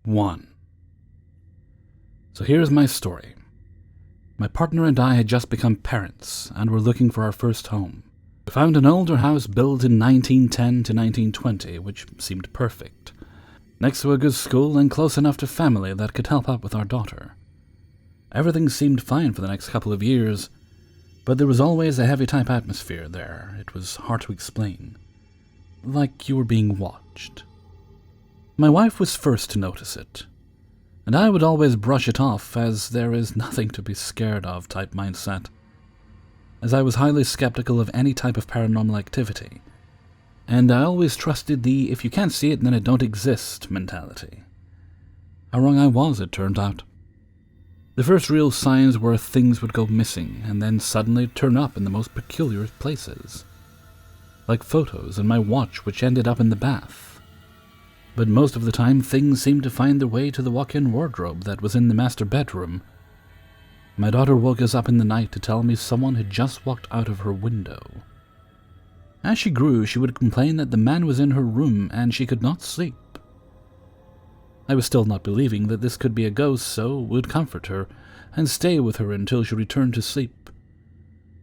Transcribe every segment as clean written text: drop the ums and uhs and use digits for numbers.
1. So here's my story. My partner and I had just become parents and were looking for our first home. We found an older house built in 1910 to 1920, which seemed perfect. Next to a good school and close enough to family that could help out with our daughter. Everything seemed fine for the next couple of years, but there was always a heavy type atmosphere there. It was hard to explain. Like you were being watched. My wife was first to notice it, and I would always brush it off as there is nothing to be scared of type mindset, as I was highly skeptical of any type of paranormal activity, and I always trusted the if you can't see it then it don't exist mentality. How wrong I was, it turned out. The first real signs were things would go missing and then suddenly turn up in the most peculiar places, like photos and my watch which ended up in the bath. But most of the time, things seemed to find their way to the walk-in wardrobe that was in the master bedroom. My daughter woke us up in the night to tell me someone had just walked out of her window. As she grew, she would complain that the man was in her room and she could not sleep. I was still not believing that this could be a ghost, so would comfort her and stay with her until she returned to sleep.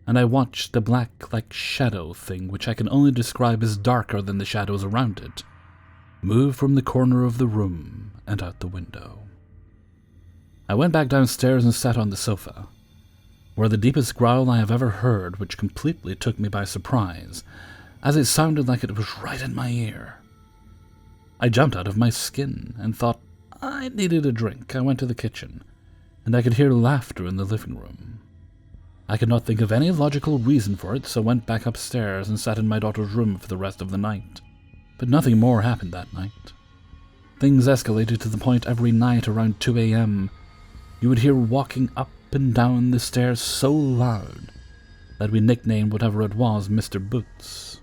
And I watched the black, like shadow thing, which I can only describe as darker than the shadows around it, move from the corner of the room and out the window. I went back downstairs and sat on the sofa, where the deepest growl I have ever heard, which completely took me by surprise, as it sounded like it was right in my ear. I jumped out of my skin and thought I needed a drink. I went to the kitchen, and I could hear laughter in the living room. I could not think of any logical reason for it, so went back upstairs and sat in my daughter's room for the rest of the night. But nothing more happened that night. Things escalated to the point every night around 2 a.m. you would hear walking up and down the stairs so loud that we nicknamed whatever it was Mr. Boots.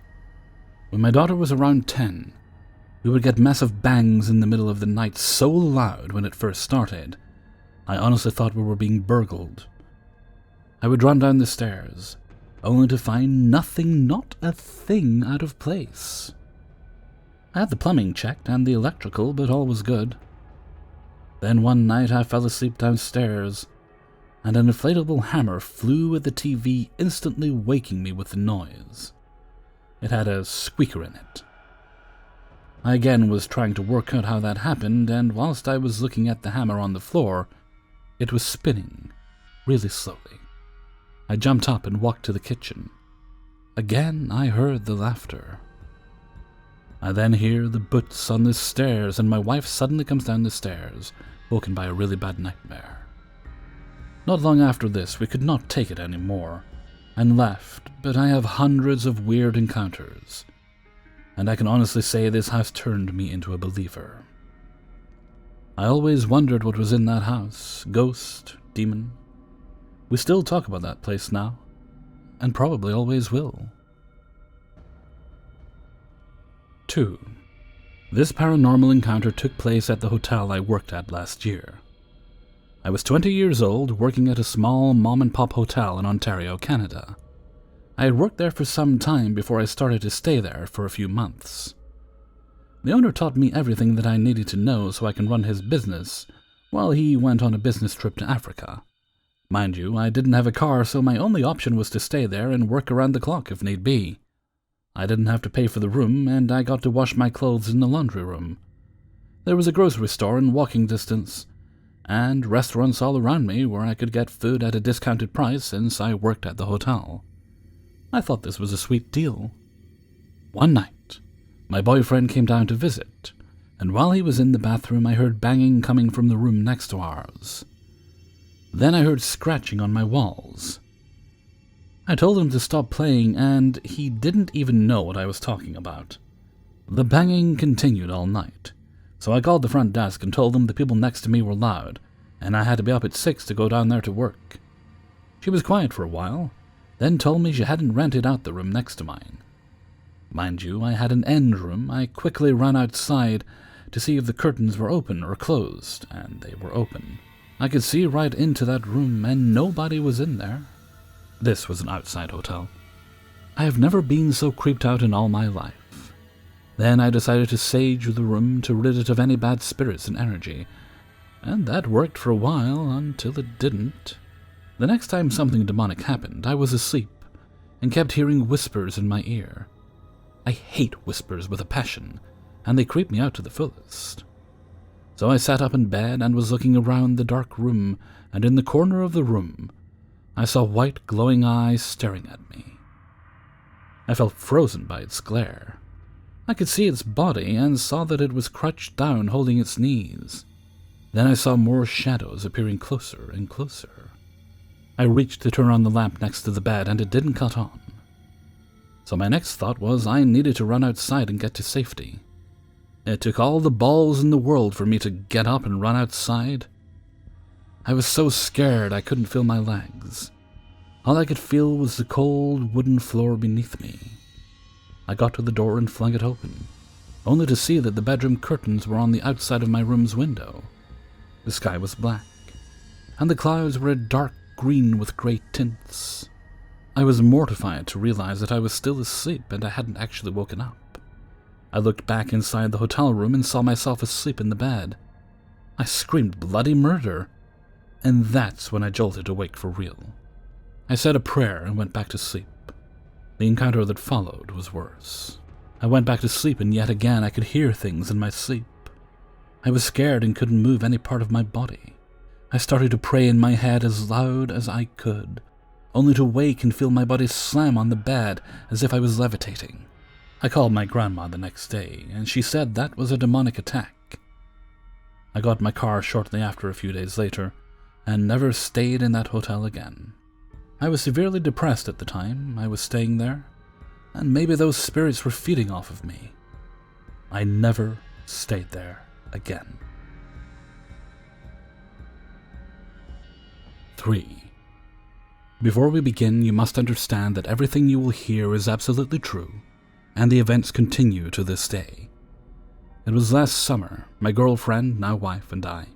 When my daughter was around 10, we would get massive bangs in the middle of the night so loud when it first started, I honestly thought we were being burgled. I would run down the stairs, only to find nothing, not a thing out of place. I had the plumbing checked and the electrical, but all was good. Then one night I fell asleep downstairs, and an inflatable hammer flew at the TV, instantly waking me with the noise. It had a squeaker in it. I again was trying to work out how that happened, and whilst I was looking at the hammer on the floor, it was spinning, really slowly. I jumped up and walked to the kitchen. Again I heard the laughter. I then hear the boots on the stairs, and my wife suddenly comes down the stairs, woken by a really bad nightmare. Not long after this, we could not take it anymore, and left, but I have hundreds of weird encounters, and I can honestly say this house turned me into a believer. I always wondered what was in that house, ghost, demon. We still talk about that place now, and probably always will. 2. This paranormal encounter took place at the hotel I worked at last year. I was 20 years old, working at a small mom-and-pop hotel in Ontario, Canada. I had worked there for some time before I started to stay there for a few months. The owner taught me everything that I needed to know so I can run his business, while he went on a business trip to Africa. Mind you, I didn't have a car, so my only option was to stay there and work around the clock if need be. I didn't have to pay for the room, and I got to wash my clothes in the laundry room. There was a grocery store in walking distance, and restaurants all around me where I could get food at a discounted price since I worked at the hotel. I thought this was a sweet deal. One night, my boyfriend came down to visit, and while he was in the bathroom I heard banging coming from the room next to ours. Then I heard scratching on my walls. I told him to stop playing, and he didn't even know what I was talking about. The banging continued all night, so I called the front desk and told them the people next to me were loud, and I had to be up at 6 to go down there to work. She was quiet for a while, then told me she hadn't rented out the room next to mine. Mind you, I had an end room. I quickly ran outside to see if the curtains were open or closed, and they were open. I could see right into that room, and nobody was in there. This was an outside hotel. I have never been so creeped out in all my life. Then I decided to sage the room to rid it of any bad spirits and energy, and that worked for a while until it didn't. The next time something demonic happened, I was asleep and kept hearing whispers in my ear. I hate whispers with a passion, and they creep me out to the fullest. So I sat up in bed and was looking around the dark room, and in the corner of the room, I saw white glowing eyes staring at me. I felt frozen by its glare. I could see its body and saw that it was crouched down holding its knees. Then I saw more shadows appearing closer and closer. I reached to turn on the lamp next to the bed and it didn't cut on. So my next thought was I needed to run outside and get to safety. It took all the balls in the world for me to get up and run outside. I was so scared I couldn't feel my legs. All I could feel was the cold wooden floor beneath me. I got to the door and flung it open, only to see that the bedroom curtains were on the outside of my room's window. The sky was black, and the clouds were a dark green with grey tints. I was mortified to realize that I was still asleep and I hadn't actually woken up. I looked back inside the hotel room and saw myself asleep in the bed. I screamed bloody murder, and that's when I jolted awake for real. I said a prayer and went back to sleep. The encounter that followed was worse. I went back to sleep and yet again I could hear things in my sleep. I was scared and couldn't move any part of my body. I started to pray in my head as loud as I could, only to wake and feel my body slam on the bed as if I was levitating. I called my grandma the next day, and she said that was a demonic attack. I got my car shortly after a few days later, and never stayed in that hotel again. I was severely depressed at the time I was staying there, and maybe those spirits were feeding off of me. I never stayed there again. 3. Before we begin, you must understand that everything you will hear is absolutely true, and the events continue to this day. It was last summer, my girlfriend, now wife, and I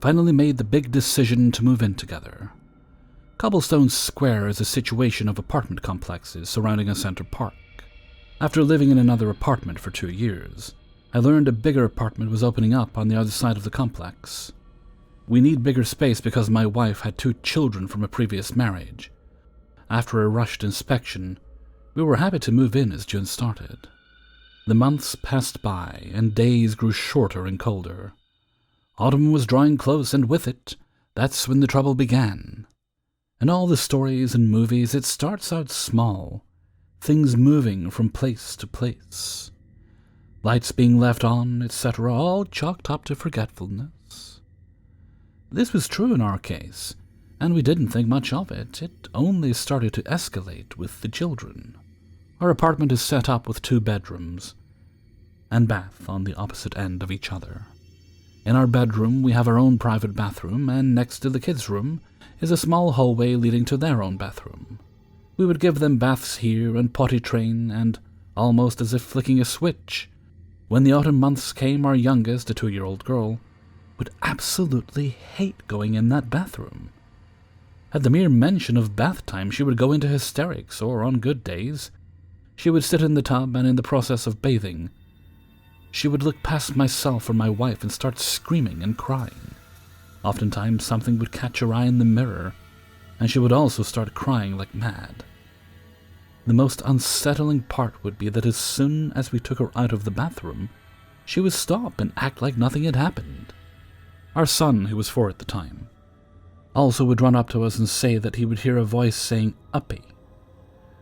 finally made the big decision to move in together. Cobblestone Square is a situation of apartment complexes surrounding a center park. After living in another apartment for 2 years, I learned a bigger apartment was opening up on the other side of the complex. We need bigger space because my wife had 2 children from a previous marriage. After a rushed inspection, we were happy to move in as June started. The months passed by and days grew shorter and colder. Autumn was drawing close, and with it, that's when the trouble began. In all the stories and movies, it starts out small, things moving from place to place, lights being left on, etc., all chalked up to forgetfulness. This was true in our case, and we didn't think much of it. It only started to escalate with the children. Our apartment is set up with 2 bedrooms and bath on the opposite end of each other. In our bedroom, we have our own private bathroom, and next to the kids' room is a small hallway leading to their own bathroom. We would give them baths here and potty train, and almost as if flicking a switch, when the autumn months came, our youngest, a 2-year-old girl, would absolutely hate going in that bathroom. At the mere mention of bath time, she would go into hysterics, or on good days, she would sit in the tub and in the process of bathing, she would look past myself or my wife and start screaming and crying. Oftentimes something would catch her eye in the mirror, and she would also start crying like mad. The most unsettling part would be that as soon as we took her out of the bathroom, she would stop and act like nothing had happened. Our son, who was 4 at the time, also would run up to us and say that he would hear a voice saying "uppy,"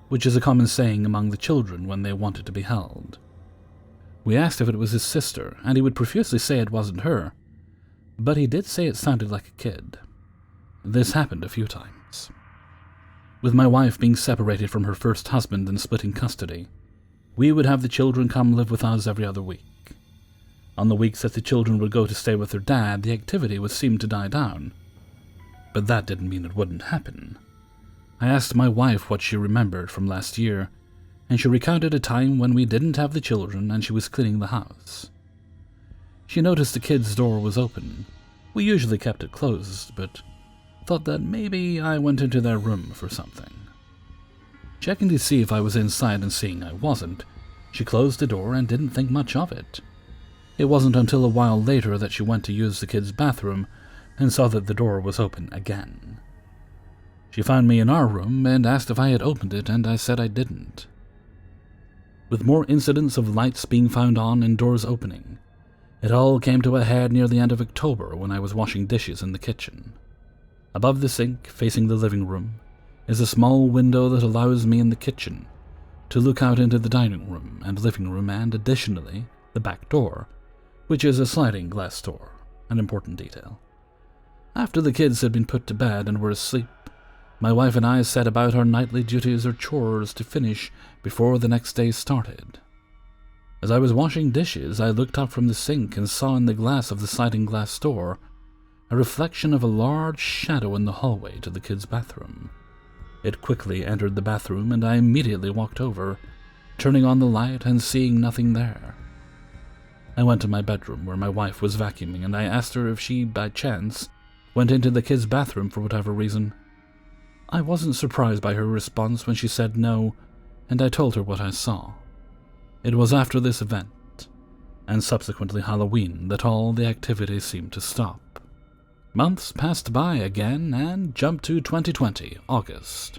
which is a common saying among the children when they wanted to be held. We asked if it was his sister, and he would profusely say it wasn't her, but he did say it sounded like a kid. This happened a few times. With my wife being separated from her first husband and splitting custody, we would have the children come live with us every other week. On the weeks that the children would go to stay with their dad, the activity would seem to die down, but that didn't mean it wouldn't happen. I asked my wife what she remembered from last year, and she recounted a time when we didn't have the children and she was cleaning the house. She noticed the kids' door was open. We usually kept it closed, but thought that maybe I went into their room for something. Checking to see if I was inside and seeing I wasn't, She closed the door and didn't think much of it. It wasn't until a while later that she went to use the kids' bathroom and saw that the door was open again. She found me in our room and asked if I had opened it, and I said I didn't. With more incidents of lights being found on and doors opening, it all came to a head near the end of October when I was washing dishes in the kitchen. Above the sink, facing the living room, is a small window that allows me in the kitchen to look out into the dining room and living room and, additionally, the back door, which is a sliding glass door, an important detail. After the kids had been put to bed and were asleep, my wife and I set about our nightly duties or chores to finish before the next day started. As I was washing dishes, I looked up from the sink and saw in the glass of the sliding glass door a reflection of a large shadow in the hallway to the kids' bathroom. It quickly entered the bathroom, and I immediately walked over, turning on the light and seeing nothing there. I went to my bedroom where my wife was vacuuming, and I asked her if she, by chance, went into the kids' bathroom for whatever reason. I wasn't surprised by her response when she said no, and I told her what I saw. It was after this event, and subsequently Halloween, that all the activity seemed to stop. Months passed by again and jumped to 2020, August.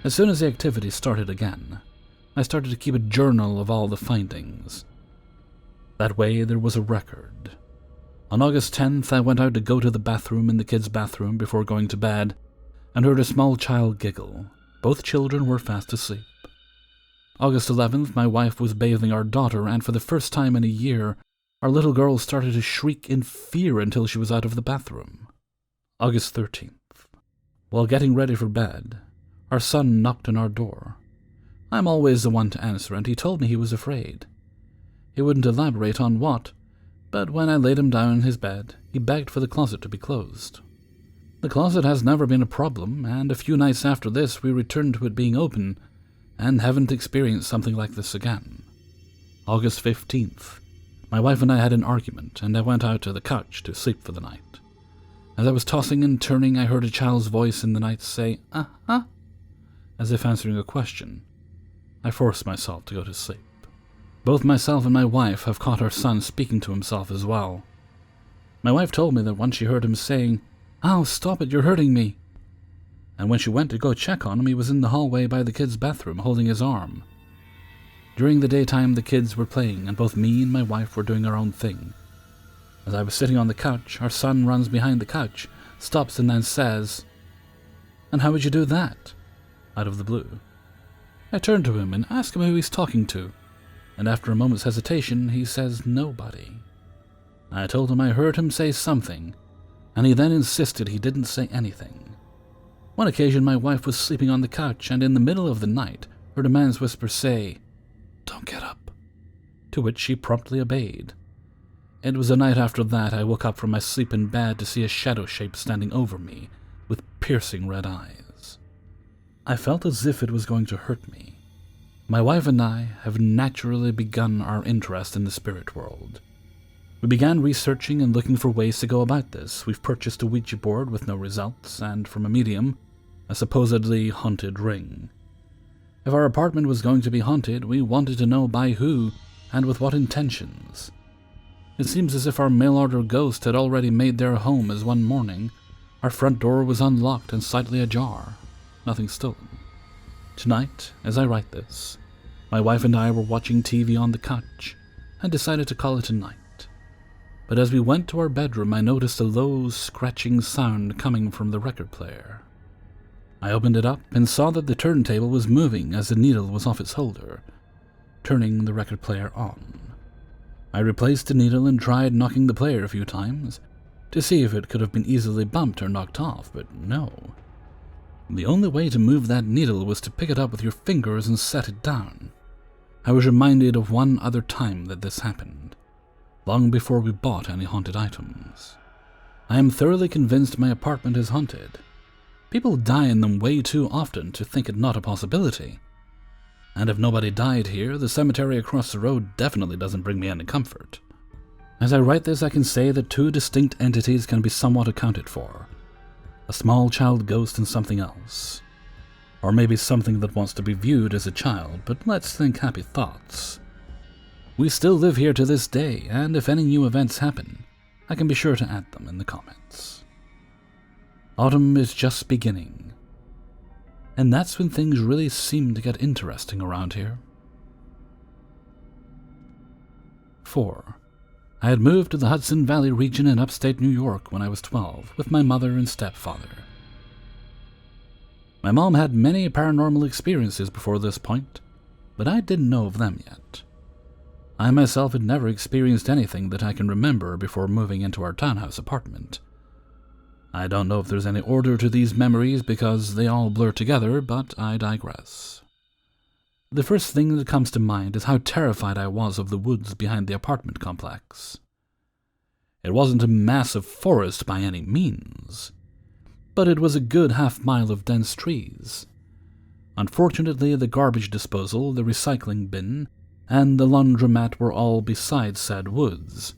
As soon as the activity started again, I started to keep a journal of all the findings. That way there was a record. On August 10th, I went out to go to the bathroom in the kids' bathroom before going to bed, and heard a small child giggle. Both children were fast asleep. August 11th, my wife was bathing our daughter, and for the first time in a year, our little girl started to shriek in fear until she was out of the bathroom. August 13th. While getting ready for bed, our son knocked on our door. I'm always the one to answer, and he told me he was afraid. He wouldn't elaborate on what, but when I laid him down in his bed, he begged for the closet to be closed. The closet has never been a problem, and a few nights after this we returned to it being open, and haven't experienced something like this again. August 15th. My wife and I had an argument, and I went out to the couch to sleep for the night. As I was tossing and turning, I heard a child's voice in the night say, "Uh-huh," as if answering a question. I forced myself to go to sleep. Both myself and my wife have caught our son speaking to himself as well. My wife told me that once she heard him saying, "Oh, stop it, you're hurting me." And when she went to go check on him, he was in the hallway by the kids' bathroom holding his arm. During the daytime, the kids were playing, and both me and my wife were doing our own thing. As I was sitting on the couch, our son runs behind the couch, stops, and then says, "And how would you do that?" out of the blue. I turn to him and ask him who he's talking to, and after a moment's hesitation, he says nobody. I told him I heard him say something, and he then insisted he didn't say anything. One occasion, my wife was sleeping on the couch, and in the middle of the night heard a man's whisper say, "Don't get up," to which she promptly obeyed. It was the night after that I woke up from my sleep in bed to see a shadow shape standing over me with piercing red eyes. I felt as if it was going to hurt me. My wife and I have naturally begun our interest in the spirit world. We began researching and looking for ways to go about this. We've purchased a Ouija board with no results, and from a medium, a supposedly haunted ring. If our apartment was going to be haunted, we wanted to know by who and with what intentions. It seems as if our mail-order ghost had already made their home, as one morning our front door was unlocked and slightly ajar. Nothing stolen. Tonight, as I write this, my wife and I were watching TV on the couch and decided to call it a night. But as we went to our bedroom, I noticed a low, scratching sound coming from the record player. I opened it up and saw that the turntable was moving as the needle was off its holder, turning the record player on. I replaced the needle and tried knocking the player a few times to see if it could have been easily bumped or knocked off, but no. The only way to move that needle was to pick it up with your fingers and set it down. I was reminded of one other time that this happened, long before we bought any haunted items. I am thoroughly convinced my apartment is haunted. People die in them way too often to think it not a possibility. And if nobody died here, the cemetery across the road definitely doesn't bring me any comfort. As I write this, I can say that two distinct entities can be somewhat accounted for. A small child ghost and something else. Or maybe something that wants to be viewed as a child, but let's think happy thoughts. We still live here to this day, and if any new events happen, I can be sure to add them in the comments. Autumn is just beginning, and that's when things really seem to get interesting around here. 4. I had moved to the Hudson Valley region in upstate New York when I was 12 with my mother and stepfather. My mom had many paranormal experiences before this point, but I didn't know of them yet. I myself had never experienced anything that I can remember before moving into our townhouse apartment. I don't know if there's any order to these memories because they all blur together, but I digress. The first thing that comes to mind is how terrified I was of the woods behind the apartment complex. It wasn't a massive forest by any means, but it was a good half-mile of dense trees. Unfortunately, the garbage disposal, the recycling bin, and the laundromat were all beside said woods,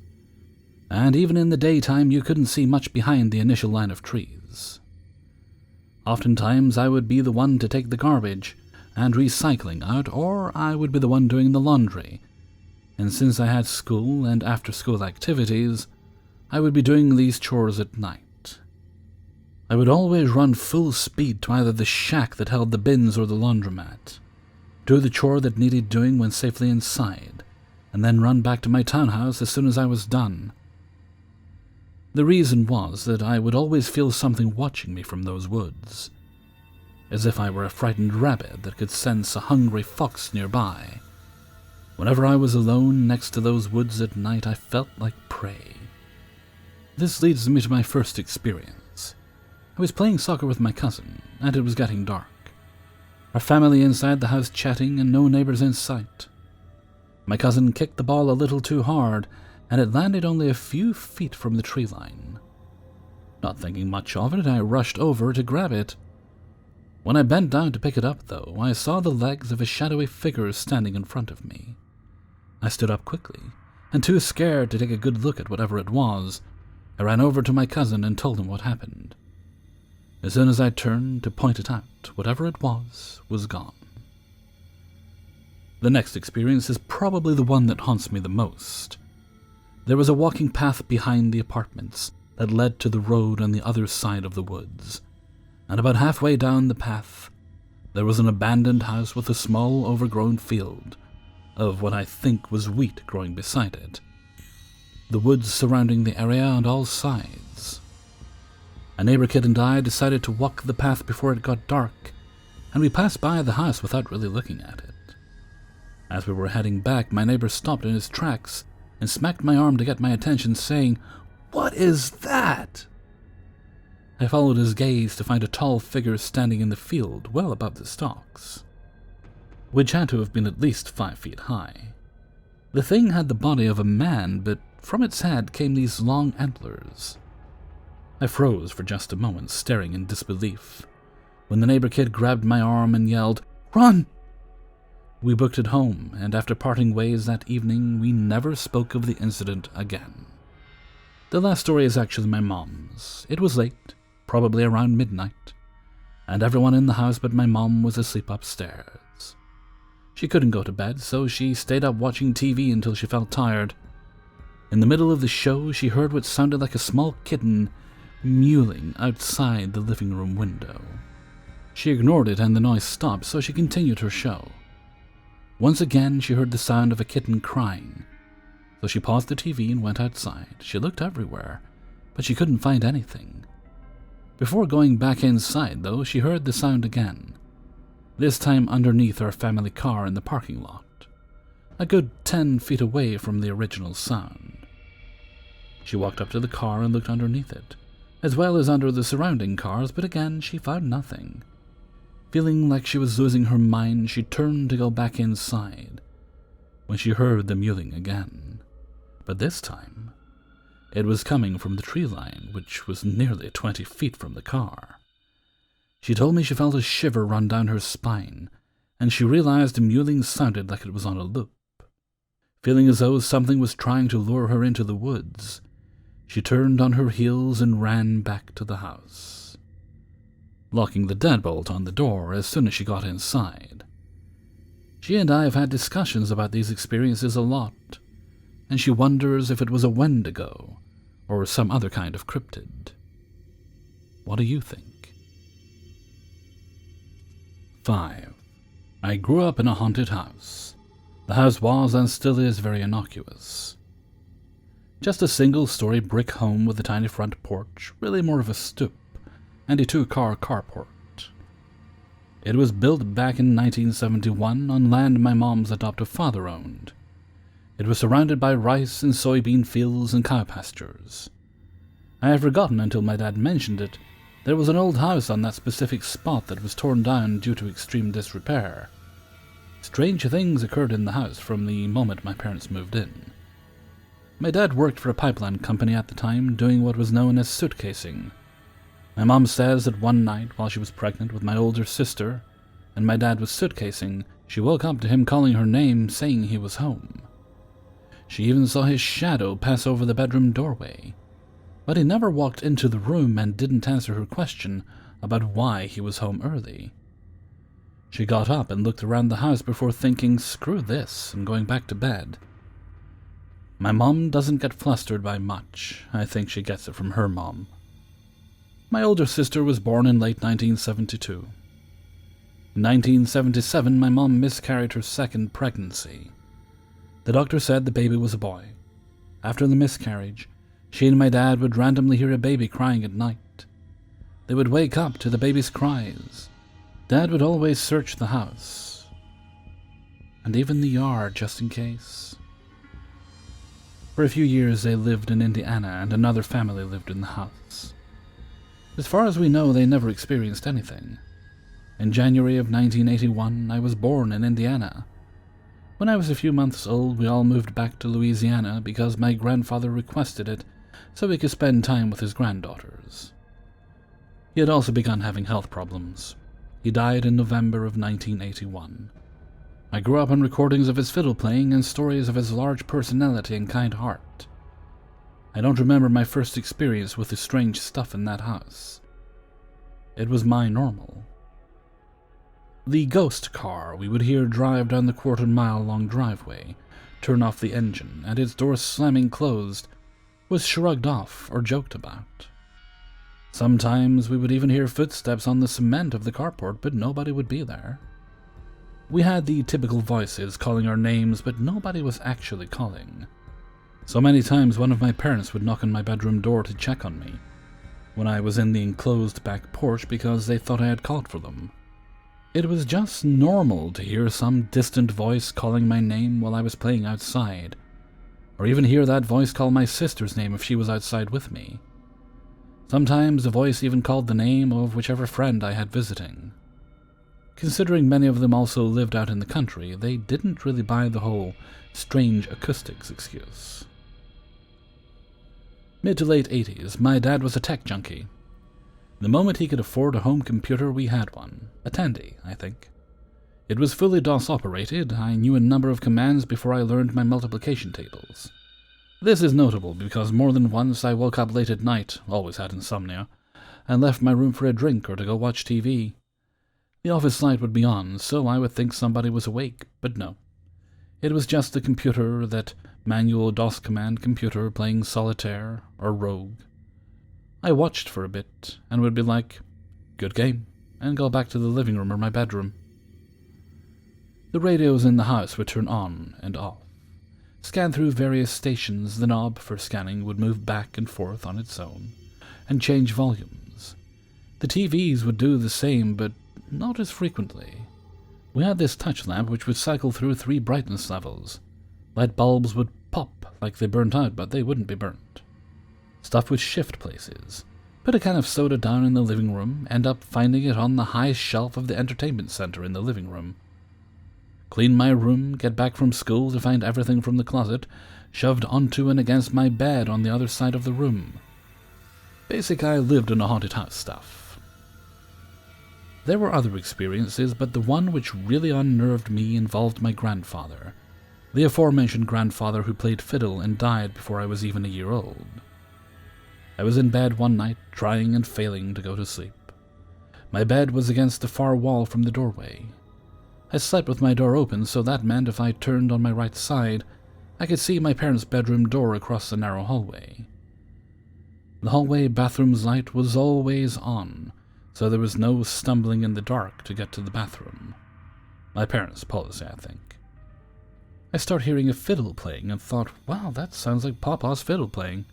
and even in the daytime you couldn't see much behind the initial line of trees. Oftentimes I would be the one to take the garbage and recycling out, or I would be the one doing the laundry, and since I had school and after-school activities, I would be doing these chores at night. I would always run full speed to either the shack that held the bins or the laundromat, do the chore that needed doing when safely inside, and then run back to my townhouse as soon as I was done. The reason was that I would always feel something watching me from those woods, as if I were a frightened rabbit that could sense a hungry fox nearby. Whenever I was alone next to those woods at night, I felt like prey. This leads me to my first experience. I was playing soccer with my cousin, and it was getting dark. Our family inside the house chatting and no neighbors in sight. My cousin kicked the ball a little too hard, and it landed only a few feet from the tree line. Not thinking much of it, I rushed over to grab it. When I bent down to pick it up, though, I saw the legs of a shadowy figure standing in front of me. I stood up quickly, and too scared to take a good look at whatever it was, I ran over to my cousin and told him what happened. As soon as I turned to point it out, whatever it was gone. The next experience is probably the one that haunts me the most. There was a walking path behind the apartments that led to the road on the other side of the woods, and about halfway down the path, there was an abandoned house with a small overgrown field of what I think was wheat growing beside it. The woods surrounding the area on all sides. A neighbor kid and I decided to walk the path before it got dark, and we passed by the house without really looking at it. As we were heading back, my neighbor stopped in his tracks and smacked my arm to get my attention, saying, "What is that?" I followed his gaze to find a tall figure standing in the field well above the stalks, which had to have been at least 5 feet high. The thing had the body of a man, but from its head came these long antlers. I froze for just a moment, staring in disbelief, when the neighbor kid grabbed my arm and yelled, "Run!" We booked it home, and after parting ways that evening, we never spoke of the incident again. The last story is actually my mom's. It was late, probably around midnight, and everyone in the house but my mom was asleep upstairs. She couldn't go to bed, so she stayed up watching TV until she felt tired. In the middle of the show, she heard what sounded like a small kitten mewling outside the living room window. She ignored it and the noise stopped, so she continued her show. Once again, she heard the sound of a kitten crying, so she paused the TV and went outside. She looked everywhere, but she couldn't find anything. Before going back inside, though, she heard the sound again, this time underneath our family car in the parking lot, a good 10 feet away from the original sound. She walked up to the car and looked underneath it, as well as under the surrounding cars, but again she found nothing. Feeling like she was losing her mind, she turned to go back inside, when she heard the mewling again. But this time, it was coming from the tree line, which was nearly 20 feet from the car. She told me she felt a shiver run down her spine, and she realized the mewling sounded like it was on a loop. Feeling as though something was trying to lure her into the woods, she turned on her heels and ran back to the house. locking the deadbolt on the door as soon as she got inside. She and I have had discussions about these experiences a lot, and she wonders if it was a Wendigo or some other kind of cryptid. What do you think? 5. I grew up in a haunted house. The house was and still is very innocuous. Just a single-story brick home with a tiny front porch, really more of a stoop, and a 2-car carport. It was built back in 1971 on land my mom's adoptive father owned. It was surrounded by rice and soybean fields and cow pastures. I had forgotten until my dad mentioned it. There was an old house on that specific spot that was torn down due to extreme disrepair. Strange things occurred in the house from the moment my parents moved in. My dad worked for a pipeline company at the time, doing what was known as suitcasing. My mom says that one night, while she was pregnant with my older sister, and my dad was suitcasing, she woke up to him calling her name, saying he was home. She even saw his shadow pass over the bedroom doorway, but he never walked into the room and didn't answer her question about why he was home early. She got up and looked around the house before thinking, screw this, and going back to bed. My mom doesn't get flustered by much. I think she gets it from her mom. My older sister was born in late 1972. In 1977, my mom miscarried her second pregnancy. The doctor said the baby was a boy. After the miscarriage, she and my dad would randomly hear a baby crying at night. They would wake up to the baby's cries. Dad would always search the house, and even the yard just in case. For a few years they lived in Indiana, and another family lived in the house. As far as we know, they never experienced anything. In January of 1981, I was born in Indiana. When I was a few months old, we all moved back to Louisiana because my grandfather requested it so he could spend time with his granddaughters. He had also begun having health problems. He died in November of 1981. I grew up on recordings of his fiddle playing and stories of his large personality and kind heart. I don't remember my first experience with the strange stuff in that house. It was my normal. The ghost car we would hear drive down the quarter-mile-long driveway, turn off the engine, and its doors slamming closed, was shrugged off or joked about. Sometimes we would even hear footsteps on the cement of the carport, but nobody would be there. We had the typical voices calling our names, but nobody was actually calling. So many times one of my parents would knock on my bedroom door to check on me when I was in the enclosed back porch because they thought I had called for them. It was just normal to hear some distant voice calling my name while I was playing outside, or even hear that voice call my sister's name if she was outside with me. Sometimes the voice even called the name of whichever friend I had visiting. Considering many of them also lived out in the country, they didn't really buy the whole strange acoustics excuse. Mid to late 80s, my dad was a tech junkie. The moment he could afford a home computer, we had one. A Tandy, I think. It was fully DOS operated. I knew a number of commands before I learned my multiplication tables. This is notable because more than once I woke up late at night, always had insomnia, and left my room for a drink or to go watch TV. The office light would be on, so I would think somebody was awake, but no. It was just the computer, that manual DOS command computer playing solitaire or rogue. I watched for a bit and would be like, good game, and go back to the living room or my bedroom. The radios in the house would turn on and off. Scan through various stations, the knob for scanning would move back and forth on its own, and change volumes. The TVs would do the same, but not as frequently. We had this touch lamp which would cycle through 3 brightness levels. Light bulbs would pop like they burnt out, but they wouldn't be burnt. Stuff would shift places. Put a can of soda down in the living room, end up finding it on the highest shelf of the entertainment center in the living room. Clean my room, get back from school to find everything from the closet shoved onto and against my bed on the other side of the room. Basic I lived in a haunted house stuff. There were other experiences, but the one which really unnerved me involved my grandfather, the aforementioned grandfather who played fiddle and died before I was even a year old. I was in bed one night, trying and failing to go to sleep. My bed was against the far wall from the doorway. I slept with my door open, so that meant if I turned on my right side, I could see my parents' bedroom door across the narrow hallway. The hallway bathroom's light was always on, so there was no stumbling in the dark to get to the bathroom. My parents' policy, I think. I started hearing a fiddle playing and thought, wow, that sounds like Papa's fiddle playing.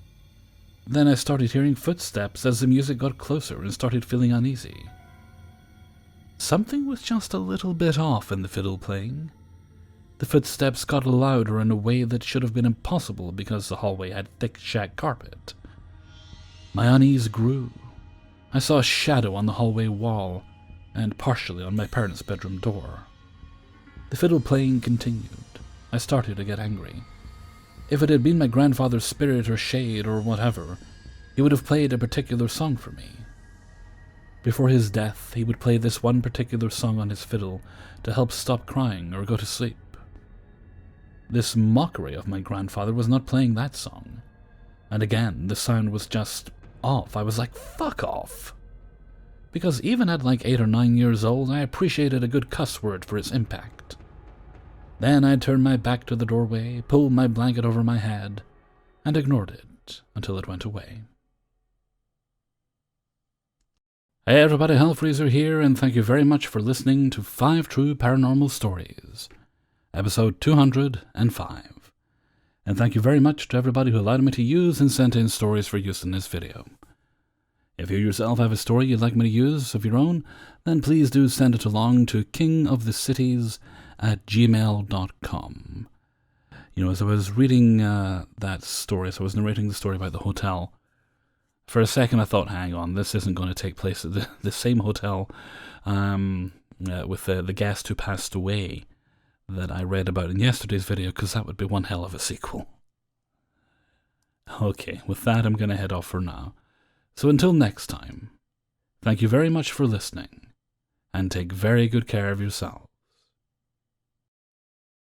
Then I started hearing footsteps as the music got closer and started feeling uneasy. Something was just a little bit off in the fiddle playing. The footsteps got louder in a way that should have been impossible because the hallway had thick shag carpet. My unease grew. I saw a shadow on the hallway wall and partially on my parents' bedroom door. The fiddle playing continued. I started to get angry. If it had been my grandfather's spirit or shade or whatever, he would have played a particular song for me. Before his death, he would play this one particular song on his fiddle to help stop crying or go to sleep. This mockery of my grandfather was not playing that song. And again, the sound was just off. I was like, fuck off. Because even at like 8 or 9 years old, I appreciated a good cuss word for its impact. Then I turned my back to the doorway, pulled my blanket over my head, and ignored it until it went away. Hey everybody, Hellfreezer here, and thank you very much for listening to 5 True Paranormal Stories, episode 205. And thank you very much to everybody who allowed me to use and sent in stories for use in this video. If you yourself have a story you'd like me to use of your own, then please do send it along to kingofthecities@gmail.com. You know, as I was reading that story, as I was narrating the story about the hotel, for a second I thought, hang on, this isn't going to take place at the same hotel with the guest who passed away that I read about in yesterday's video, because that would be one hell of a sequel. Okay, with that I'm going to head off for now. So until next time, thank you very much for listening, and take very good care of yourself.